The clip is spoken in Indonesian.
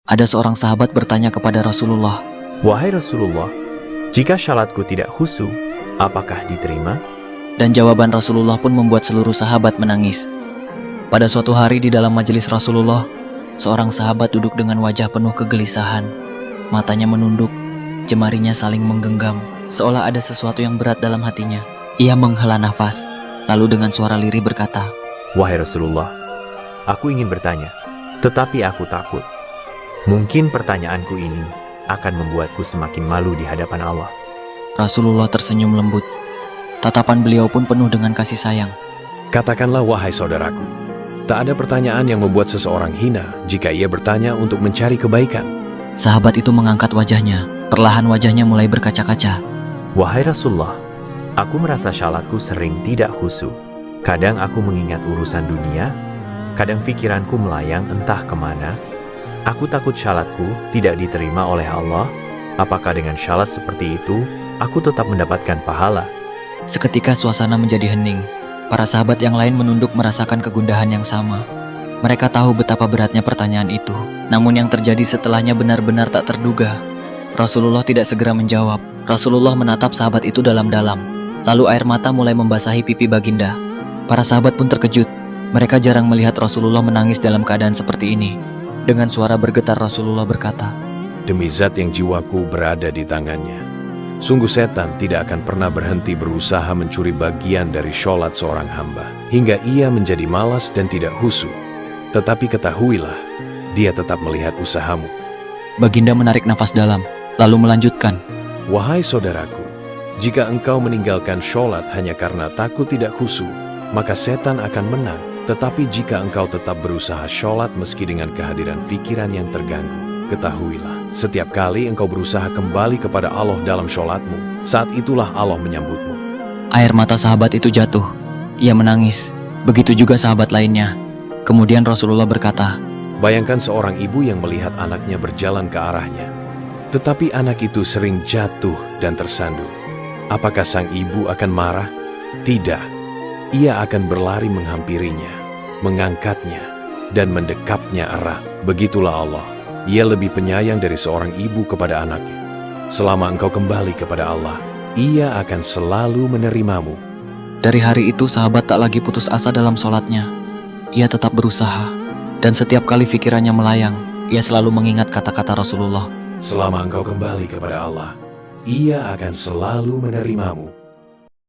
Ada seorang sahabat bertanya kepada Rasulullah, "Wahai Rasulullah, jika syalatku tidak khusyuk, apakah diterima?" dan jawaban Rasulullah pun membuat seluruh sahabat menangis. Pada suatu hari di dalam majelis Rasulullah, seorang sahabat duduk dengan wajah penuh kegelisahan. Matanya menunduk, jemarinya saling menggenggam, seolah ada sesuatu yang berat dalam hatinya. Ia menghela nafas, lalu dengan suara lirih berkata, "Wahai Rasulullah, aku ingin bertanya, tetapi aku takut. Mungkin pertanyaanku ini akan membuatku semakin malu di hadapan Allah." Rasulullah tersenyum lembut. Tatapan beliau pun penuh dengan kasih sayang. Katakanlah wahai saudaraku, tak ada pertanyaan yang membuat seseorang hina jika ia bertanya untuk mencari kebaikan. Sahabat itu mengangkat wajahnya. Perlahan wajahnya mulai berkaca-kaca. "Wahai Rasulullah, aku merasa syalatku sering tidak khusyuk. Kadang aku mengingat urusan dunia, kadang pikiranku melayang entah kemana. Aku takut syalatku tidak diterima oleh Allah. Apakah dengan syalat seperti itu, aku tetap mendapatkan pahala?" Seketika suasana menjadi hening. Para sahabat yang lain menunduk merasakan kegundahan yang sama. Mereka tahu betapa beratnya pertanyaan itu. Namun yang terjadi setelahnya benar-benar tak terduga. Rasulullah tidak segera menjawab. Rasulullah menatap sahabat itu dalam-dalam. Lalu air mata mulai membasahi pipi baginda. Para sahabat pun terkejut. Mereka jarang melihat Rasulullah menangis dalam keadaan seperti ini. Dengan suara bergetar Rasulullah berkata, Demi zat yang jiwaku berada di tangannya, sungguh setan tidak akan pernah berhenti berusaha mencuri bagian dari sholat seorang hamba, hingga ia menjadi malas dan tidak khusyuk. Tetapi ketahuilah, dia tetap melihat usahamu. Baginda menarik nafas dalam, lalu melanjutkan, Wahai saudaraku, jika engkau meninggalkan sholat hanya karena takut tidak khusyuk, maka setan akan menang. Tetapi jika engkau tetap berusaha sholat meski dengan kehadiran pikiran yang terganggu, ketahuilah, setiap kali engkau berusaha kembali kepada Allah dalam sholatmu, saat itulah Allah menyambutmu. Air mata sahabat itu jatuh. Ia menangis. Begitu juga sahabat lainnya. Kemudian Rasulullah berkata, Bayangkan seorang ibu yang melihat anaknya berjalan ke arahnya, tetapi anak itu sering jatuh dan tersandung. Apakah sang ibu akan marah? Tidak. Ia akan berlari menghampirinya, mengangkatnya, dan mendekapnya erat. Begitulah Allah. Ia lebih penyayang dari seorang ibu kepada anaknya. Selama engkau kembali kepada Allah, Ia akan selalu menerimamu. dari hari itu sahabat tak lagi putus asa dalam sholatnya. Ia tetap berusaha, dan setiap kali pikirannya melayang, ia selalu mengingat kata-kata Rasulullah. Selama engkau kembali kepada Allah, Ia akan selalu menerimamu.